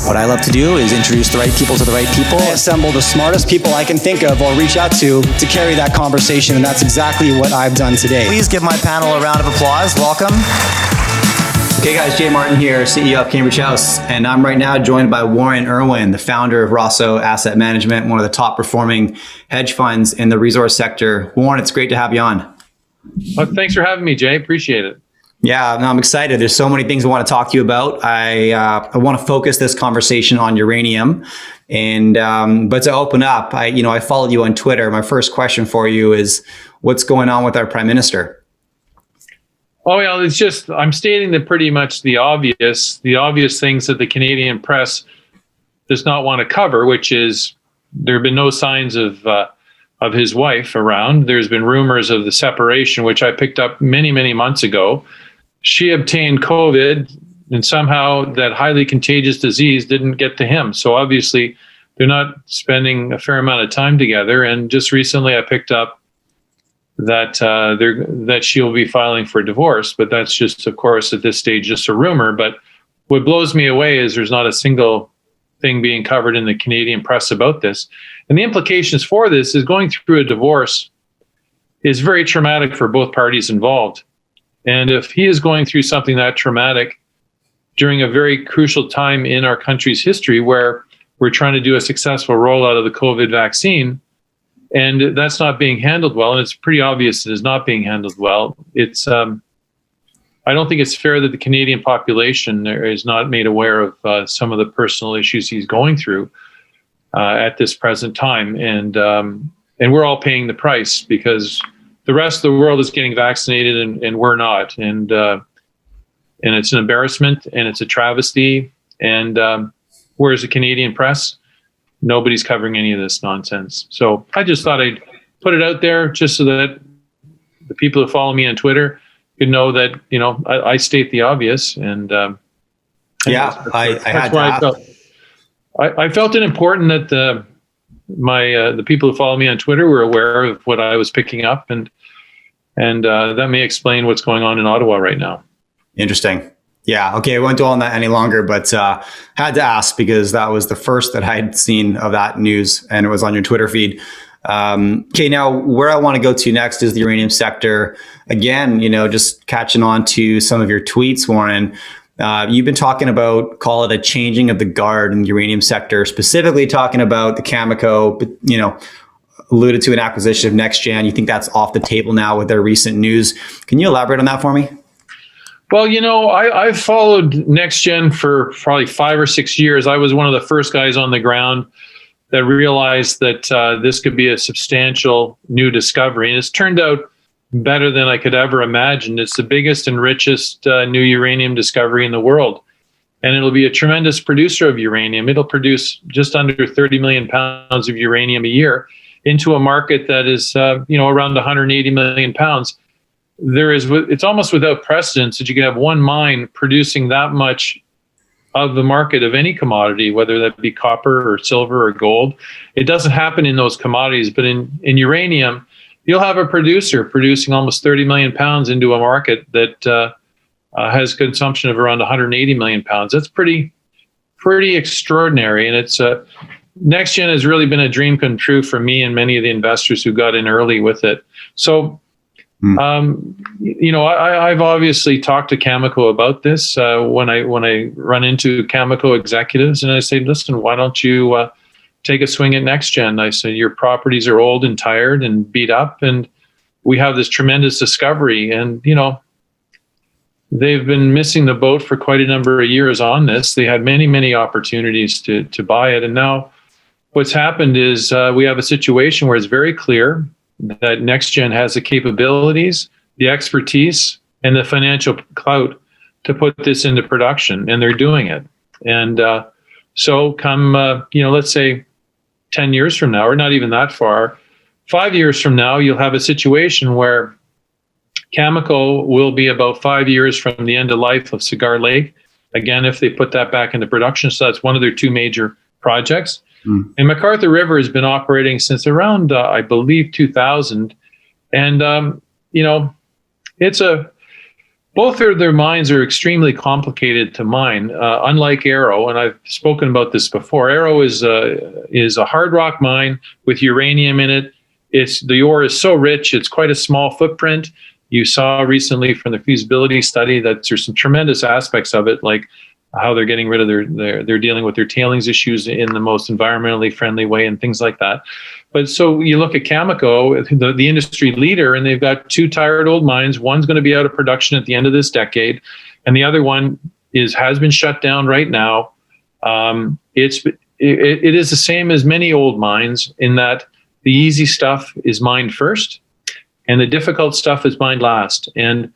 What I love to do is introduce the right people to the right people. I assemble the smartest people I can think of or reach out to carry that conversation, and that's exactly what I've done today. Please give my panel a round of applause. Welcome. Okay guys, Jay Martin here, CEO of Cambridge House, and I'm right now joined by Warren Irwin, the founder of Rosseau Asset Management, one of the top performing hedge funds in the resource sector. Warren, it's great to have you on. Well, thanks for having me, Jay. Appreciate it. Yeah, no, I'm excited. There's so many things I want to talk to you about. I want to focus this conversation on uranium, and but to open up, I followed you on Twitter. My first question for you is, what's going on with our Prime Minister? Oh, yeah, it's just, I'm stating that pretty much the obvious things that the Canadian press does not want to cover, which is there have been no signs of his wife around. There's been rumors of the separation, which I picked up many, many months ago. She obtained COVID, and somehow that highly contagious disease didn't get to him. So obviously, they're not spending a fair amount of time together. And just recently, I picked up that she'll be filing for divorce, but that's just, of course, at this stage, just a rumor. But what blows me away is there's not a single thing being covered in the Canadian press about this. And the implications for this is going through a divorce is very traumatic for both parties involved. And if he is going through something that traumatic during a very crucial time in our country's history where we're trying to do a successful rollout of the COVID vaccine, and that's not being handled well, and it's pretty obvious it is not being handled well. It's I don't think it's fair that the Canadian population is not made aware of some of the personal issues he's going through at this present time, and we're all paying the price because the rest of the world is getting vaccinated and we're not, and it's an embarrassment and it's a travesty. And whereas the Canadian press, nobody's covering any of this nonsense. So I just thought I'd put it out there just so that the people who follow me on Twitter could know that, I state the obvious. And yeah, I felt it important that the people who follow me on Twitter were aware of what I was picking up, and that may explain what's going on in Ottawa right now. Interesting. Yeah. Okay. I won't dwell on that any longer, but had to ask because that was the first that I had seen of that news, and it was on your Twitter feed. Okay. Now, where I want to go to next is the uranium sector. Again, just catching on to some of your tweets, Warren. You've been talking about, call it a changing of the guard in the uranium sector, specifically talking about the Cameco, alluded to an acquisition of Nexgen. You think that's off the table now with their recent news. Can you elaborate on that for me? Well, I've followed Nexgen for probably 5 or 6 years. I was one of the first guys on the ground that realized that this could be a substantial new discovery. And it's turned out better than I could ever imagine. It's the biggest and richest new uranium discovery in the world. And it'll be a tremendous producer of uranium. It'll produce just under 30 million pounds of uranium a year into a market that is, around 180 million pounds. It's almost without precedence that you can have one mine producing that much of the market of any commodity, whether that be copper or silver or gold. It doesn't happen in those commodities, but in uranium, you'll have a producer producing almost 30 million pounds into a market that has consumption of around 180 million pounds. That's pretty extraordinary. And it's Nexgen has really been a dream come true for me and many of the investors who got in early with it. So, I've obviously talked to Cameco about this when I run into Cameco executives, and I say, listen, why don't you take a swing at Nexgen? I said, your properties are old and tired and beat up, and we have this tremendous discovery. And, they've been missing the boat for quite a number of years on this. They had many, many opportunities to buy it. And now what's happened is we have a situation where it's very clear that Nexgen has the capabilities, the expertise, and the financial clout to put this into production, and they're doing it. And so come, let's say 10 years from now, or not even that far, 5 years from now, you'll have a situation where Cameco will be about 5 years from the end of life of Cigar Lake. Again, if they put that back into production, so that's one of their two major projects. And McArthur River has been operating since around, I believe, 2000. And, it's Both of their mines are extremely complicated to mine, unlike Arrow, and I've spoken about this before. Arrow is a hard rock mine with uranium in it. The ore is so rich, it's quite a small footprint. You saw recently from the feasibility study that there's some tremendous aspects of it, like how they're getting rid of they're dealing with their tailings issues in the most environmentally friendly way and things like that. But so you look at Cameco, the industry leader, and they've got two tired old mines. One's going to be out of production at the end of this decade, and the other one has been shut down right now. It is the same as many old mines in that the easy stuff is mined first, and the difficult stuff is mined last. And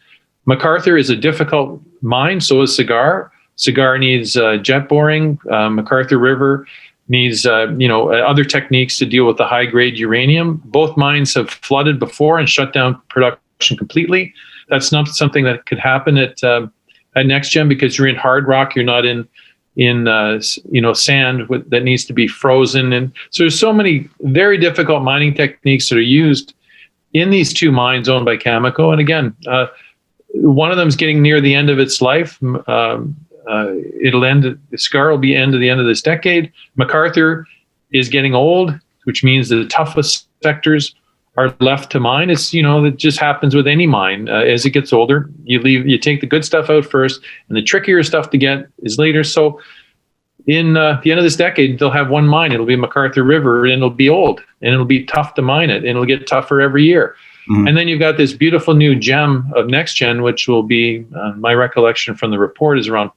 MacArthur is a difficult mine, so is Cigar. Cigar needs jet boring. MacArthur River needs other techniques to deal with the high grade uranium. Both mines have flooded before and shut down production completely. That's not something that could happen at Nexgen, because you're in hard rock. You're not in sand that needs to be frozen. And so there's so many very difficult mining techniques that are used in these two mines owned by Cameco. And again, one of them is getting near the end of its life. Cigar will be end of the end of this decade. MacArthur is getting old, which means the toughest sectors are left to mine. It just happens with any mine. As it gets older, you take the good stuff out first, and the trickier stuff to get is later. So in the end of this decade, they'll have one mine. It'll be MacArthur River, and it'll be old, and it'll be tough to mine it, and it'll get tougher every year. Mm-hmm. And then you've got this beautiful new gem of Nexgen, which will be, my recollection from the report is around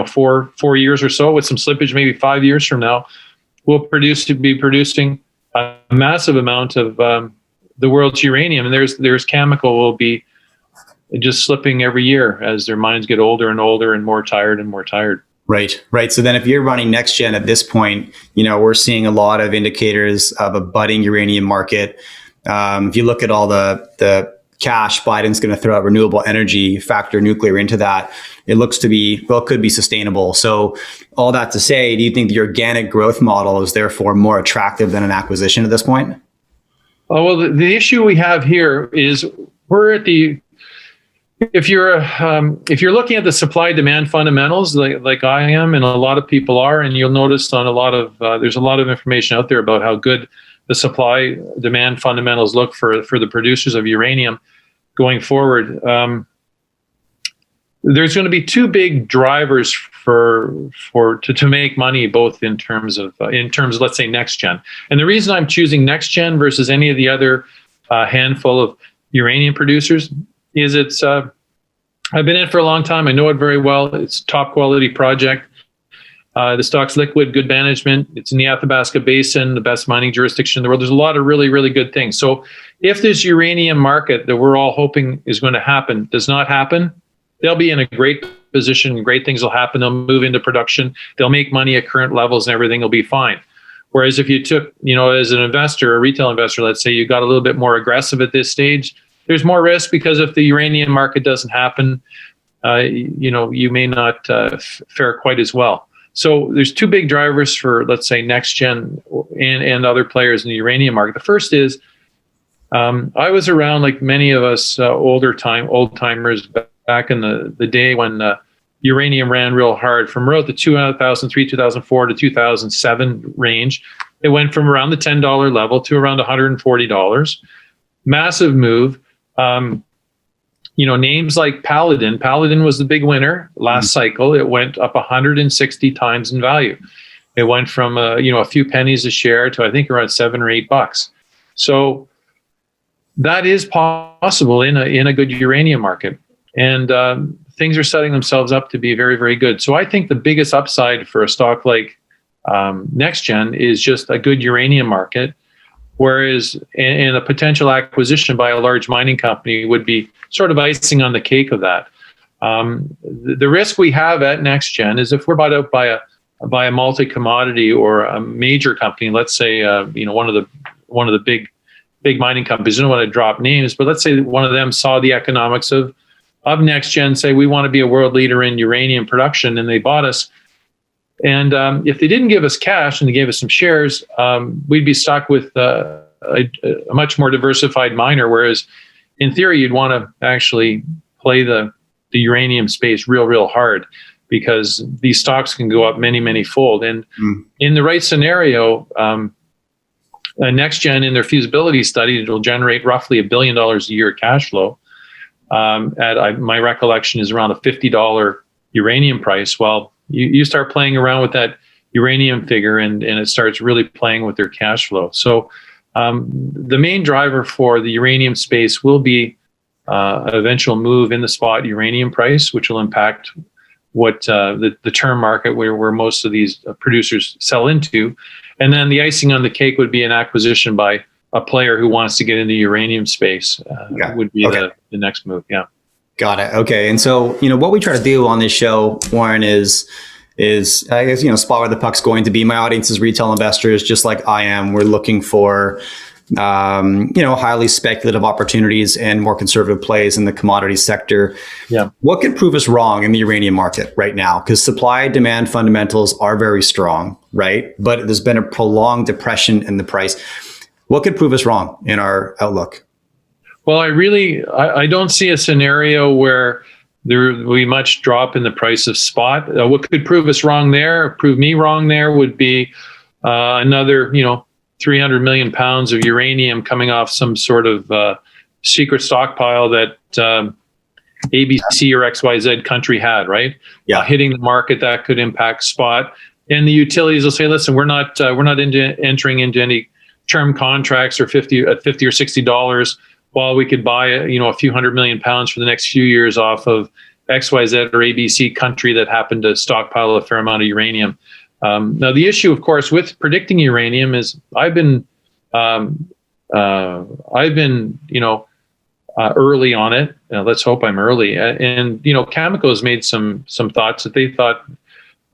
4 years or so, with some slippage, maybe 5 years from now, will be producing a massive amount of the world's uranium. And there's Cameco will be just slipping every year as their mines get older and older and more tired and more tired. Right. So then if you're running Nexgen at this point, we're seeing a lot of indicators of a budding uranium market. If you look at all the cash Biden's going to throw at renewable energy, factor nuclear into that, it looks to be, could be sustainable. So all that to say, do you think the organic growth model is therefore more attractive than an acquisition at this point? Oh, well, the issue we have here is if you're looking at the supply demand fundamentals like I am, and a lot of people are, and you'll notice on there's a lot of information out there about how good the supply demand fundamentals look for the producers of uranium going forward. There's going to be two big drivers to make money, both in terms of let's say Nexgen. And the reason I'm choosing Nexgen versus any of the other handful of uranium producers is I've been in it for a long time. I know it very well. It's a top quality project. The stock's liquid, good management. It's in the Athabasca Basin, the best mining jurisdiction in the world. There's a lot of really, really good things. So if this uranium market that we're all hoping is going to happen does not happen, they'll be in a great position. Great things will happen. They'll move into production. They'll make money at current levels, and everything will be fine. Whereas if you took, as an investor, a retail investor, let's say you got a little bit more aggressive at this stage, there's more risk, because if the uranium market doesn't happen, you may not fare quite as well. So there's two big drivers for, let's say, Nexgen and other players in the uranium market. The first is, I was around, like many of us old timers back in the day when uranium ran real hard, from around the 2003, 2004 to 2007 range. It went from around the $10 level to around $140. Massive move. Names like Paladin was the big winner last cycle. It went up 160 times in value. It went from a few pennies a share to, I think, around $7 or $8. So that is possible in a good uranium market, and things are setting themselves up to be very, very good. So I think the biggest upside for a stock like Nexgen is just a good uranium market. Whereas in a potential acquisition by a large mining company would be sort of icing on the cake of that. The risk we have at Nexgen is if we're bought out by a multi-commodity or a major company, let's say one of the big mining companies. I don't want to drop names, but let's say one of them saw the economics of Nexgen, say we want to be a world leader in uranium production, and they bought us. And if they didn't give us cash and they gave us some shares, we'd be stuck with a much more diversified miner. Whereas in theory, you'd want to actually play the the uranium space real hard, because these stocks can go up many fold. And in the right scenario, Nexgen, in their feasibility study, it will generate roughly $1 billion a year cash flow. My recollection is around a $50 uranium price. Well, you start playing around with that uranium figure, and it starts really playing with their cash flow. So the main driver for the uranium space will be an eventual move in the spot uranium price, which will impact what the term market where most of these producers sell into. And then the icing on the cake would be an acquisition by a player who wants to get in the uranium space would be the next move. Yeah. Got it. Okay. And so, what we try to do on this show, Warren, is I guess, spot where the puck's going to be. My audience is retail investors, just like I am. We're looking for, highly speculative opportunities and more conservative plays in the commodity sector. Yeah. What could prove us wrong in the uranium market right now? Because supply demand fundamentals are very strong, right? But there's been a prolonged depression in the price. What could prove us wrong in our outlook? Well, I don't see a scenario where there will be much drop in the price of spot. What could prove us wrong there, prove me wrong there, would be another, 300 million pounds of uranium coming off some sort of secret stockpile that ABC or XYZ country had, right? Yeah. Hitting the market, that could impact spot. And the utilities will say, listen, we're not entering into any term contracts or $50 or $60, while we could buy a few 100 million pounds for the next few years off of XYZ or ABC country that happened to stockpile a fair amount of uranium. Now, the issue, of course, with predicting uranium is I've been early on it. Let's hope I'm early. And Cameco has made some thoughts that they thought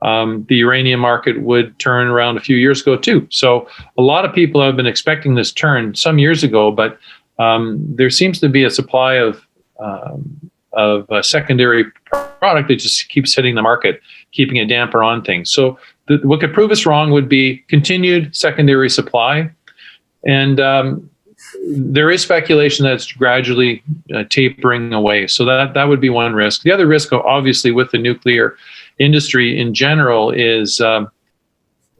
the uranium market would turn around a few years ago too. So a lot of people have been expecting this turn some years ago, but there seems to be a supply of a secondary product that just keeps hitting the market, keeping a damper on things. So what could prove us wrong would be continued secondary supply. And there is speculation that it's gradually tapering away. So that would be one risk. The other risk, obviously, with the nuclear industry in general is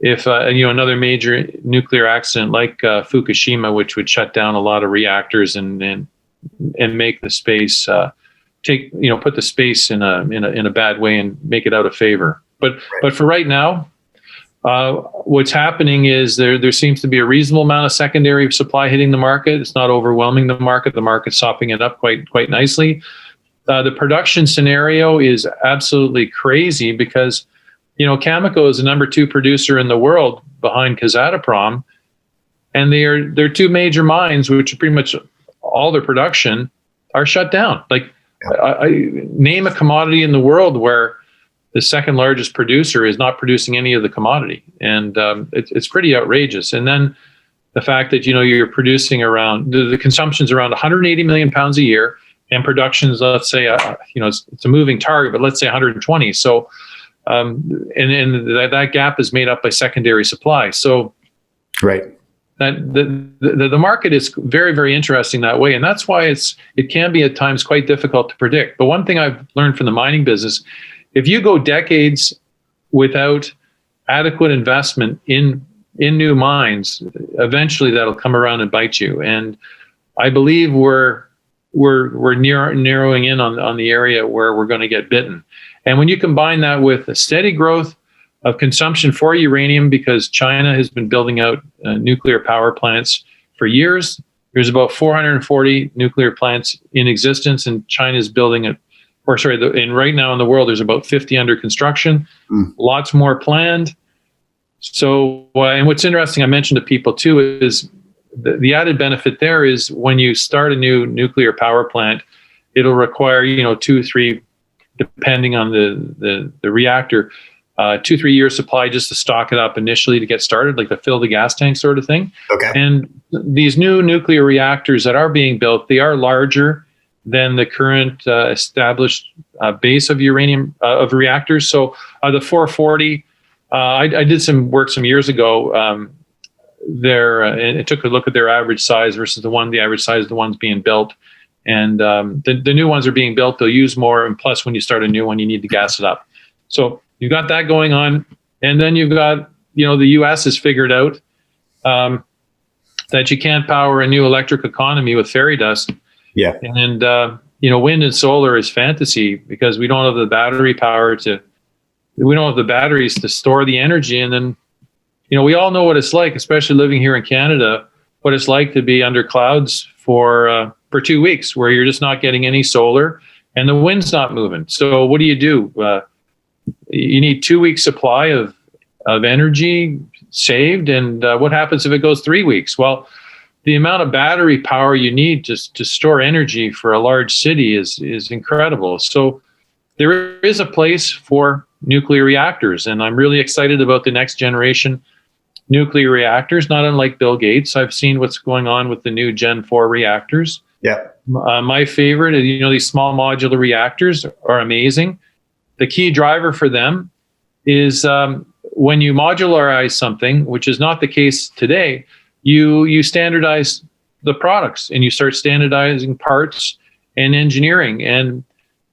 if another major nuclear accident like Fukushima, which would shut down a lot of reactors and make the space put the space in a bad way and make it out of favor. But for right now, what's happening is there seems to be a reasonable amount of secondary supply hitting the market. It's not overwhelming the market. The market's sopping it up quite nicely. The production scenario is absolutely crazy because, Cameco is the number 2 producer in the world behind Kazatomprom, and their 2 major mines, which are pretty much all their production, are shut down. Like, I name a commodity in the world where the second largest producer is not producing any of the commodity, and it's pretty outrageous. And then the fact that you're producing around the consumption's around 180 million pounds a year, and production's, let's say, it's a moving target, but let's say 120. So, and that gap is made up by secondary supply. So, right. That the market is very, very interesting that way, and that's why it can be at times quite difficult to predict. But one thing I've learned from the mining business, if you go decades without adequate investment in new mines, eventually that'll come around and bite you. And I believe we're narrowing in on the area where we're going to get bitten. And when you combine that with a steady growth of consumption for uranium, because China has been building out nuclear power plants for years. There's about 440 nuclear plants in existence, and China's building it. And right now in the world, there's about 50 under construction. Lots more planned. So, and what's interesting, I mentioned to people too, is the added benefit there is when you start a new nuclear power plant, it'll require 2 or 3, depending on the reactor. 2-3 years supply just to stock it up initially to get started, like to fill the gas tank sort of thing. Okay. And these new nuclear reactors that are being built, they are larger than the current established base of uranium of reactors. So the 440, I did some work some years ago there, and it took a look at their average size versus the average size of the ones being built. And the new ones are being built. They'll use more. And plus, when you start a new one, you need to gas it up. So you've got that going on. And then you've got, the U.S. has figured out that you can't power a new electric economy with fairy dust. Yeah. And, wind and solar is fantasy because we don't have the battery power we don't have the batteries to store the energy. And then, we all know what it's like, especially living here in Canada, what it's like to be under clouds for 2 weeks where you're just not getting any solar and the wind's not moving. So what do? You need 2 weeks supply of energy saved. And what happens if it goes 3 weeks? Well, the amount of battery power you need to store energy for a large city is incredible. So there is a place for nuclear reactors. And I'm really excited about the next generation nuclear reactors, not unlike Bill Gates. I've seen what's going on with the new Gen 4 reactors. Yeah. My favorite, these small modular reactors are amazing. The key driver for them is when you modularize something, which is not the case today, you standardize the products and you start standardizing parts and engineering. And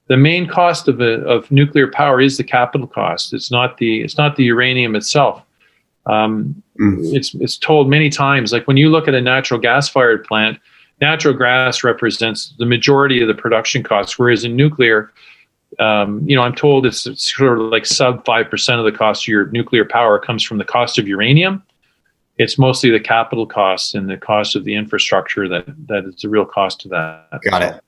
the main cost of nuclear power is the capital cost. It's not the uranium itself. It's told many times, like when you look at a natural gas fired plant, natural gas represents the majority of the production costs, whereas in nuclear, I'm told it's sort of like sub 5% of the cost of your nuclear power comes from the cost of uranium. It's mostly the capital costs and the cost of the infrastructure that is the real cost of that. Got it.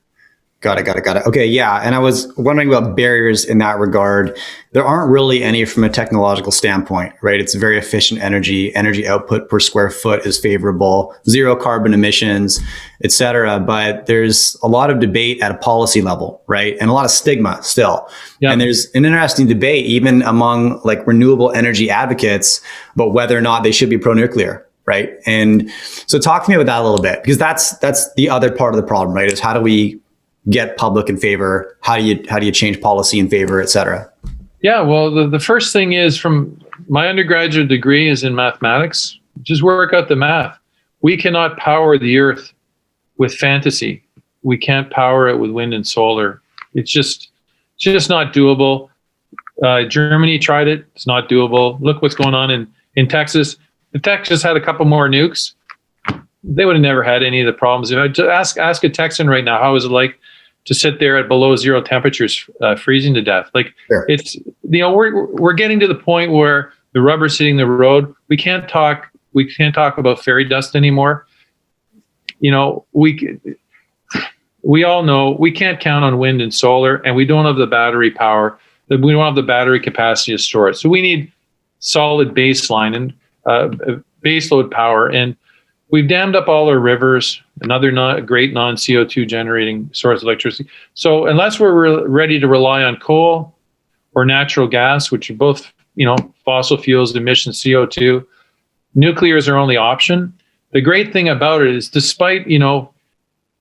Okay, yeah. And I was wondering about barriers in that regard. There aren't really any from a technological standpoint, right? It's very efficient energy. Energy output per square foot is favorable, zero carbon emissions, et cetera. But there's a lot of debate at a policy level, right? And a lot of stigma still. Yeah. And there's an interesting debate even among like renewable energy advocates about whether or not they should be pro-nuclear. Right. And so talk to me about that a little bit, because that's the other part of the problem, right? Is how do we get public in favor? How do you change policy in favor, et cetera? Yeah, well, the first thing is, from my undergraduate degree is in mathematics. Just work out the math. We cannot power the earth with fantasy. We can't power it with wind and solar. It's just not doable. Germany tried it. It's not doable. Look what's going on in Texas. If Texas had a couple more nukes, they would have never had any of the problems. If I just ask a Texan right now, how is it like to sit there at below zero temperatures, freezing to death? Like, sure. It's, we're getting to the point where the rubber's hitting the road. We can't talk about fairy dust anymore. We all know we can't count on wind and solar, and we don't have the battery power. We don't have the battery capacity to store it. So we need solid baseline and baseload power. And we've dammed up all our rivers, another great non-CO2 generating source of electricity. So unless we're ready to rely on coal or natural gas, which are both, fossil fuels, emission CO2, nuclear is our only option. The great thing about it is, despite,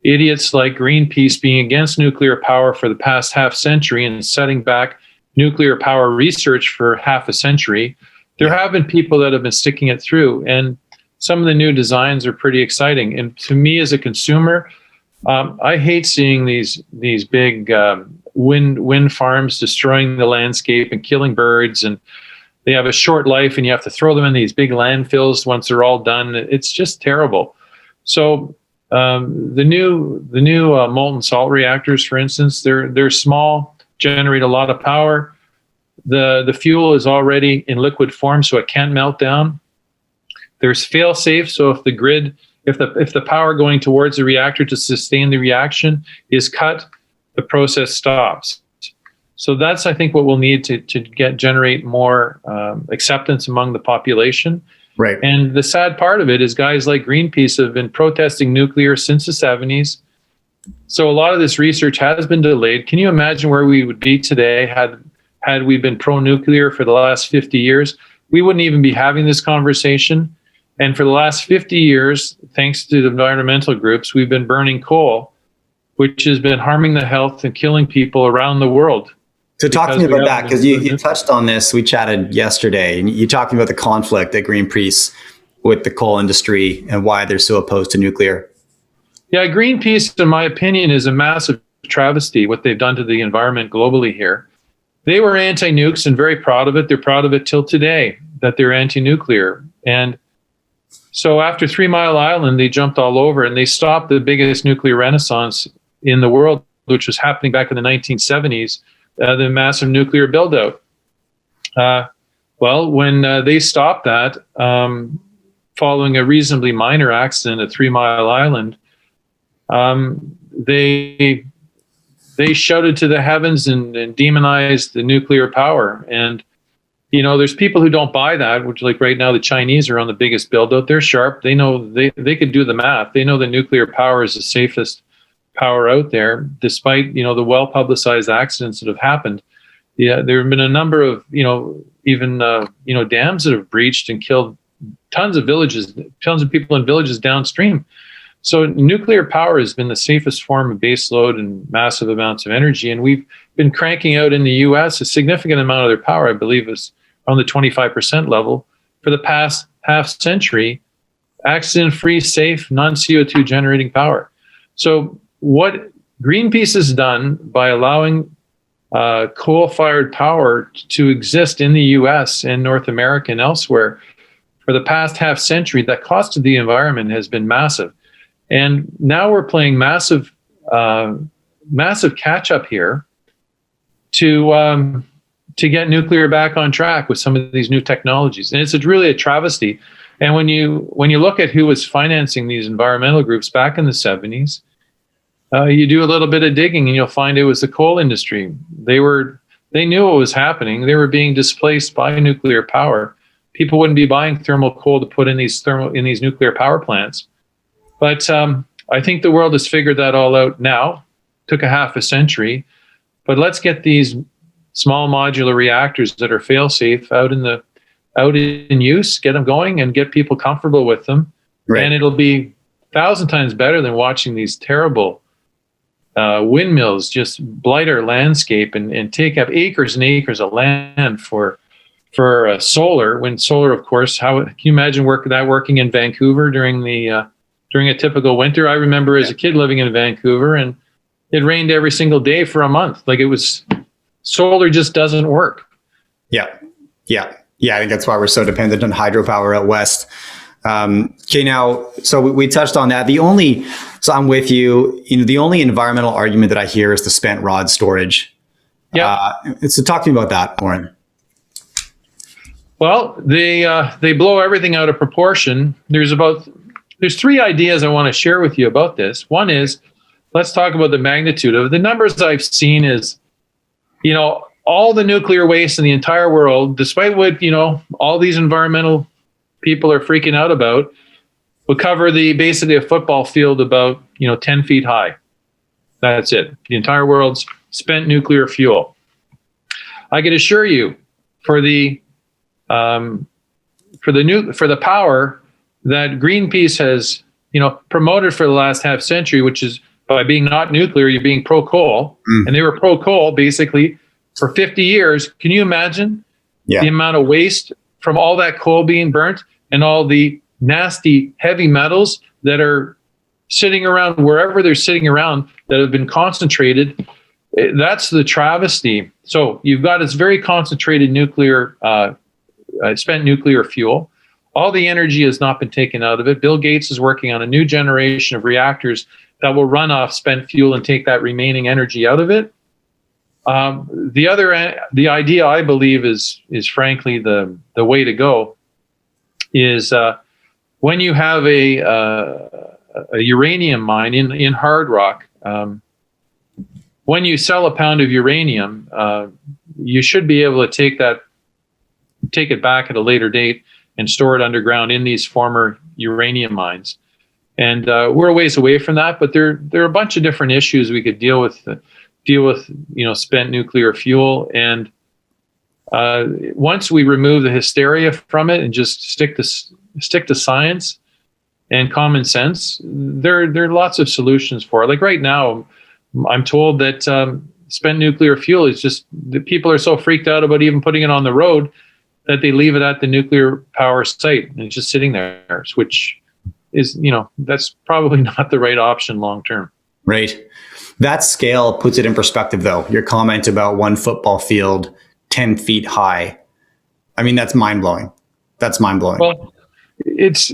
idiots like Greenpeace being against nuclear power for the past half century and setting back nuclear power research for half a century, there have been people that have been sticking it through. And some of the new designs are pretty exciting. And to me as a consumer, I hate seeing these big wind farms destroying the landscape and killing birds. And they have a short life and you have to throw them in these big landfills once they're all done. It's just terrible. So the new molten salt reactors, for instance, they're small, generate a lot of power. The fuel is already in liquid form, so it can't melt down. There's fail safe, so if the grid, if the power going towards the reactor to sustain the reaction is cut, the process stops. So that's, I think, what we'll need to generate more acceptance among the population. Right. And the sad part of it is guys like Greenpeace have been protesting nuclear since the 70s. So a lot of this research has been delayed. Can you imagine where we would be today had we been pro-nuclear for the last 50 years? We wouldn't even be having this conversation. And for the last 50 years, thanks to the environmental groups, we've been burning coal, which has been harming the health and killing people around the world. So talk to me about that, because you touched on this. We chatted yesterday, and you talking about the conflict at Greenpeace with the coal industry and why they're so opposed to nuclear. Yeah, Greenpeace, in my opinion, is a massive travesty, what they've done to the environment globally here. They were anti-nukes and very proud of it. They're proud of it till today, that they're anti-nuclear. And so after 3 Mile Island, they jumped all over and they stopped the biggest nuclear renaissance in the world, which was happening back in the 1970s, the massive nuclear build-out. Well, when they stopped that, following a reasonably minor accident at 3 Mile Island, they shouted to the heavens and demonized the nuclear power. And, you know, there's people who don't buy that, which, like right now, the Chinese are on the biggest build-out. They're sharp. They know they could do the math. They know the nuclear power is the safest power out there, despite, you know, the well-publicized accidents that have happened. Yeah, there have been a number of, you know, even, you know, dams that have breached and killed tons of villages, tons of people in villages downstream. So nuclear power has been the safest form of baseload and massive amounts of energy. And we've been cranking out in the US a significant amount of their power, I believe is on the 25% level for the past half century, accident-free, safe, non-CO2 generating power. So what Greenpeace has done by allowing coal-fired power to exist in the US and North America and elsewhere for the past half century, that cost to the environment has been massive. And now we're playing massive catch up here to get nuclear back on track with some of these new technologies. And it's really a travesty. And when you look at who was financing these environmental groups back in the 70s, you do a little bit of digging and you'll find it was the coal industry. They knew what was happening. They were being displaced by nuclear power. People wouldn't be buying thermal coal to put in these nuclear power plants. But I think the world has figured that all out now. Took a half a century, but let's get these small modular reactors that are fail-safe out in use, get them going, and get people comfortable with them. Right. And it'll be 1,000 times better than watching these terrible windmills just blight our landscape and take up acres and acres of land for solar. When solar, of course, how can you imagine working in Vancouver during a typical winter? I remember as a kid living in Vancouver, and it rained every single day for a month. Like solar just doesn't work. Yeah. I think that's why we're so dependent on hydropower out west. Okay, now, so we touched on that. So I'm with you. You know, the only environmental argument that I hear is the spent rod storage. Yeah. So talk to me about that, Warren. Well, they blow everything out of proportion. There's 3 ideas I want to share with you about this. One is, let's talk about the magnitude of it. The numbers I've seen is, you know, all the nuclear waste in the entire world, despite what, you know, all these environmental people are freaking out about, will cover basically a football field about, you know, 10 feet high. That's it. The entire world's spent nuclear fuel. I can assure you, for the power that Greenpeace has, you know, promoted for the last half century, which is by being not nuclear, you're being pro-coal. And they were pro-coal basically for 50 years. Can you imagine the amount of waste from all that coal being burnt and all the nasty heavy metals that are sitting around wherever they're sitting around that have been concentrated? That's the travesty. So you've got this very concentrated nuclear, spent nuclear fuel. All the energy has not been taken out of it. Bill Gates is working on a new generation of reactors that will run off spent fuel and take that remaining energy out of it. The idea I believe is frankly the way to go is when you have a uranium mine in hard rock. When you sell a pound of uranium, you should be able to take it back at a later date and store it underground in these former uranium mines. And we're a ways away from that, but there are a bunch of different issues we could deal with, you know, spent nuclear fuel. And once we remove the hysteria from it and just stick to science and common sense, there are lots of solutions for it. Like right now, I'm told that spent nuclear fuel is just, the people are so freaked out about even putting it on the road that they leave it at the nuclear power site and it's just sitting there, which is, that's probably not the right option long term. Right. That scale puts it in perspective, though. Your comment about one football field, 10 feet high. I mean, that's mind blowing. That's mind blowing. Well, it's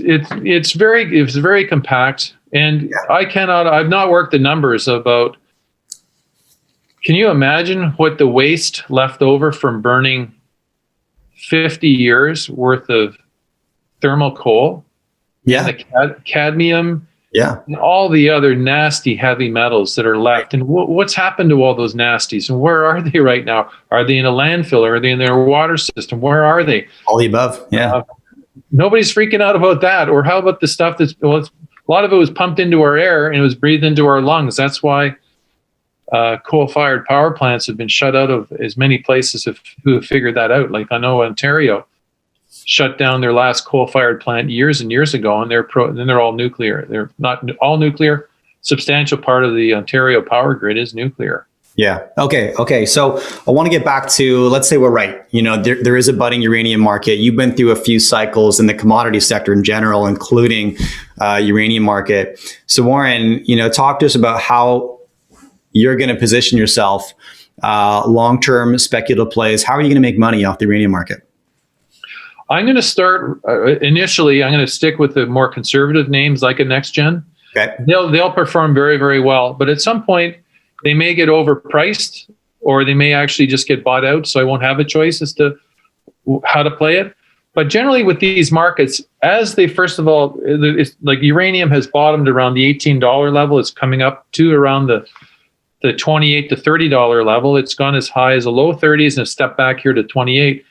very compact, and I've not worked the numbers about. Can you imagine what the waste left over from burning 50 years worth of thermal coal? Yeah. And the cadmium. Yeah. And all the other nasty heavy metals that are left. And what's happened to all those nasties? And where are they right now? Are they in a landfill, or are they in their water system? Where are they? All the above. Yeah. Nobody's freaking out about that. Or how about the stuff a lot of it was pumped into our air and it was breathed into our lungs. That's why coal-fired power plants have been shut out of as many places who have figured that out. Like I know Ontario shut down their last coal-fired plant years and years ago, and they're all nuclear. They're not all nuclear. Substantial part of the Ontario power grid is nuclear. Yeah. Okay. So I want to get back to, let's say we're right. There is a budding uranium market. You've been through a few cycles in the commodity sector in general, including uranium market. So Warren, talk to us about how you're going to position yourself, long-term speculative plays. How are you going to make money off the uranium market? I'm going to start initially. I'm going to stick with the more conservative names like a Nexgen. Okay. They'll perform very, very well, but at some point they may get overpriced, or they may actually just get bought out. So I won't have a choice as to how to play it. But generally with these markets, as they, first of all, it's like uranium has bottomed around the $18 level. It's coming up to around the $28 to $30 level. It's gone as high as the low 30s and a step back here to 28.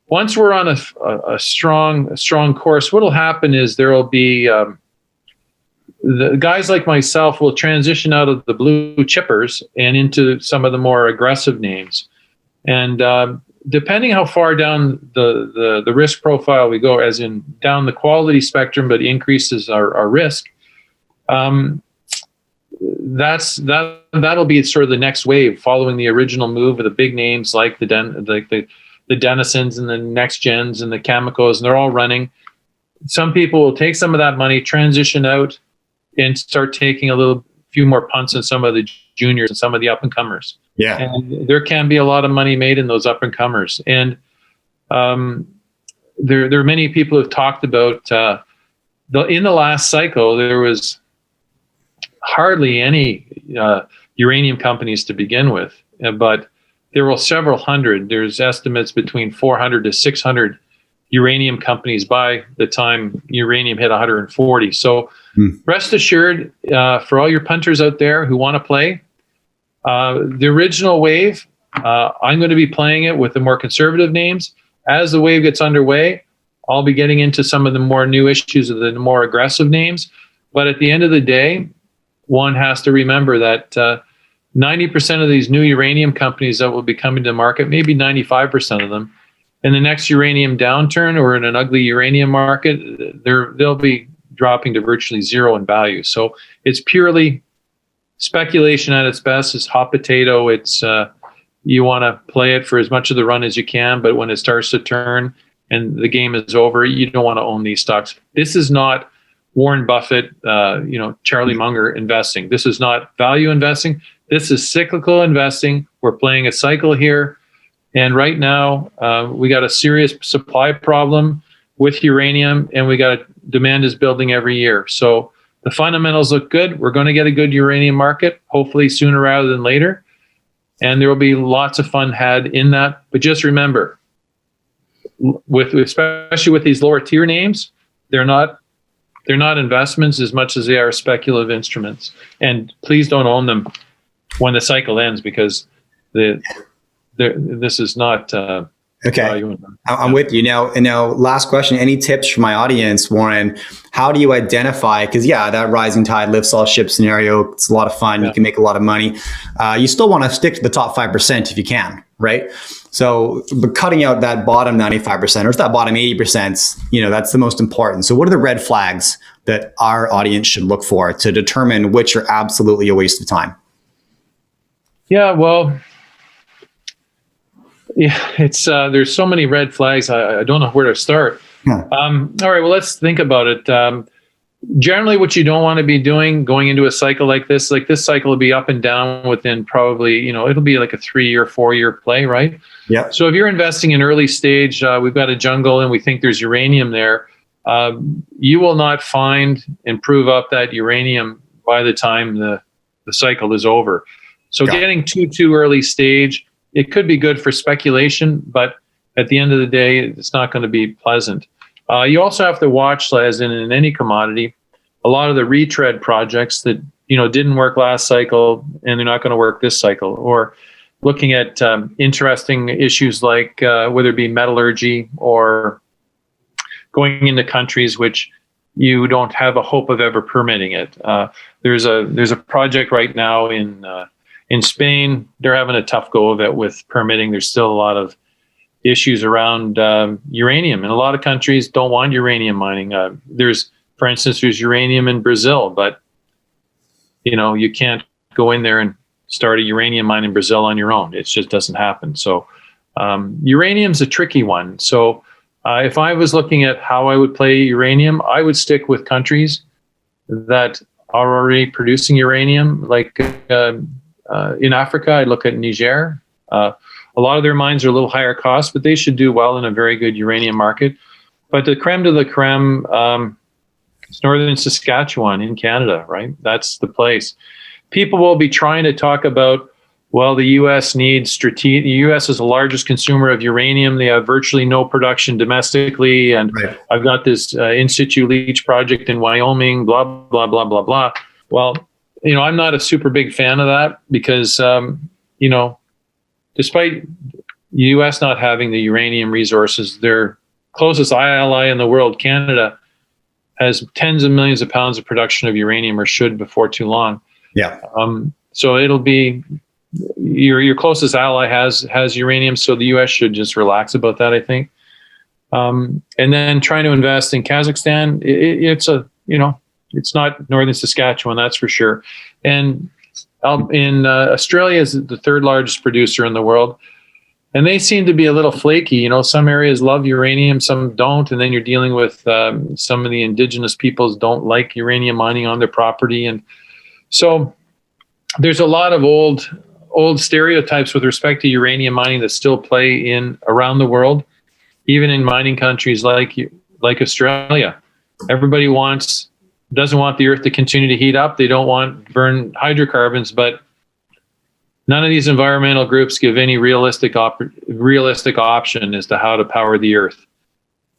Once we're on a strong course, what will happen is there will be the guys like myself will transition out of the blue chippers and into some of the more aggressive names. And depending how far down the risk profile we go, as in down the quality spectrum, but increases our risk, that'll be sort of the next wave following the original move of the big names like the Rennaissance and the Nexgens and the Camecos, and they're all running. Some people will take some of that money, transition out, and start taking a few more punts on some of the juniors and some of the up and comers. Yeah. And there can be a lot of money made in those up and comers. And there are many people who have talked about in the last cycle, there was hardly any uranium companies to begin with, but there were several hundred. There's estimates between 400 to 600 uranium companies by the time uranium hit 140. So rest assured, for all your punters out there who want to play, the original wave, I'm going to be playing it with the more conservative names. As the wave gets underway, I'll be getting into some of the more new issues of the more aggressive names. But at the end of the day, one has to remember that 90% of these new uranium companies that will be coming to market, maybe 95% of them, in the next uranium downturn or in an ugly uranium market, they'll be dropping to virtually zero in value. So it's purely speculation at its best. It's hot potato. It's you want to play it for as much of the run as you can, but when it starts to turn and the game is over, you don't want to own these stocks. This is not Warren Buffett, Charlie Munger investing. This is not value investing. This is cyclical investing. We're playing a cycle here. And right now, we got a serious supply problem with uranium, and demand is building every year. So the fundamentals look good. We're going to get a good uranium market, hopefully sooner rather than later. And there will be lots of fun had in that. But just remember, especially with these lower tier names, they're not investments as much as they are speculative instruments. And please don't own them when the cycle ends, because this is not okay. I'm with you now. And now, last question: any tips for my audience, Warren? How do you identify? Because that rising tide lifts all ships scenario. It's a lot of fun. Yeah. You can make a lot of money. You still want to stick to the top 5% if you can, right? So, but cutting out that bottom 95% or that bottom 80%, that's the most important. So, what are the red flags that our audience should look for to determine which are absolutely a waste of time? Yeah, well. Yeah, it's there's so many red flags. I don't know where to start. All right, well, let's think about it. generally what you don't want to be doing going into a cycle like this cycle will be up and down within probably, it'll be like a 3-year, 4-year play, right? Yeah. So if you're investing in early stage, we've got a jungle and we think there's uranium there, you will not find and prove up that uranium by the time the cycle is over. So getting too early stage, it could be good for speculation, but at the end of the day, it's not going to be pleasant. You also have to watch, as in any commodity, a lot of the retread projects that didn't work last cycle and they're not going to work this cycle. Or looking at interesting issues like whether it be metallurgy or going into countries which you don't have a hope of ever permitting it. There's a project right now in Spain. They're having a tough go of it with permitting. There's still a lot of issues around uranium, and a lot of countries don't want uranium mining. For instance, there's uranium in Brazil, but you can't go in there and start a uranium mine in Brazil on your own. It just doesn't happen. So uranium's a tricky one. So if I was looking at how I would play uranium, I would stick with countries that are already producing uranium. Like in Africa, I'd look at Niger. A lot of their mines are a little higher cost, but they should do well in a very good uranium market. But the creme de la creme, it's northern Saskatchewan in Canada, right? That's the place. People will be trying to talk about, well, the U.S. needs the U.S. is the largest consumer of uranium. They have virtually no production domestically. And right. I've got this in situ leach project in Wyoming, blah, blah, blah, blah, blah. Well, I'm not a super big fan of that because, despite the U.S. not having the uranium resources, their closest ally in the world, Canada, has tens of millions of pounds of production of uranium, or should before too long. Yeah. So it'll be your closest ally has uranium, so the U.S. should just relax about that, I think. And then trying to invest in Kazakhstan, it's not northern Saskatchewan, that's for sure. And in Australia is the third largest producer in the world, and they seem to be a little flaky. Some areas love uranium, some don't, and then you're dealing with some of the indigenous peoples don't like uranium mining on their property, and so there's a lot of old stereotypes with respect to uranium mining that still play in around the world, even in mining countries like Australia. Everybody doesn't want the earth to continue to heat up. They don't want burn hydrocarbons, but none of these environmental groups give any realistic option as to how to power the earth.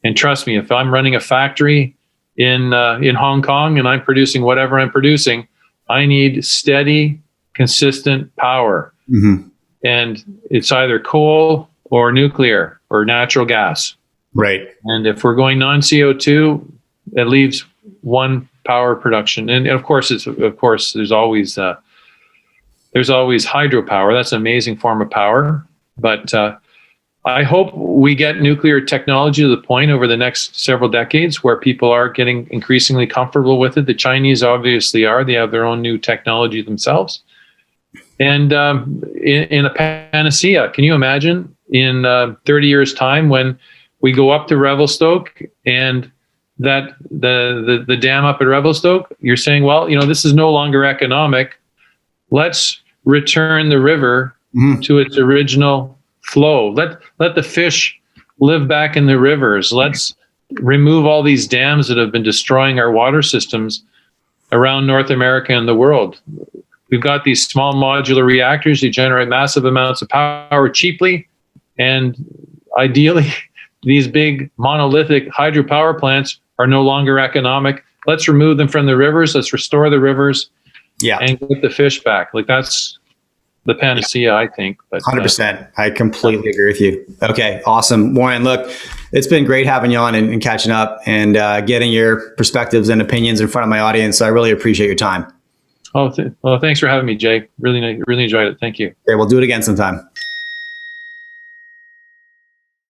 And trust me, if I'm running a factory in Hong Kong and I'm producing whatever I'm producing, I need steady, consistent power. Mm-hmm. And it's either coal or nuclear or natural gas. Right. And if we're going non-CO2, it leaves one power production. And of course, there's always hydropower. That's an amazing form of power. But I hope we get nuclear technology to the point over the next several decades where people are getting increasingly comfortable with it. The Chinese obviously are. They have their own new technology themselves. And in a panacea, can you imagine in 30 years' time when we go up to Revelstoke and that the dam up at Revelstoke, you're saying, well, this is no longer economic. Let's return the river to its original flow. Let the fish live back in the rivers. Let's remove all these dams that have been destroying our water systems around North America and the world. We've got these small modular reactors. They generate massive amounts of power cheaply. And ideally, these big monolithic hydropower plants are no longer economic. Let's remove them from the rivers. Let's restore the rivers. Yeah. And get the fish back. That's the panacea, I think. But 100%. I completely agree with you. Okay, awesome. Warren, look, it's been great having you on and catching up and getting your perspectives and opinions in front of my audience. So I really appreciate your time. Well, thanks for having me, Jay. Really enjoyed it. Thank you. Okay, we'll do it again sometime.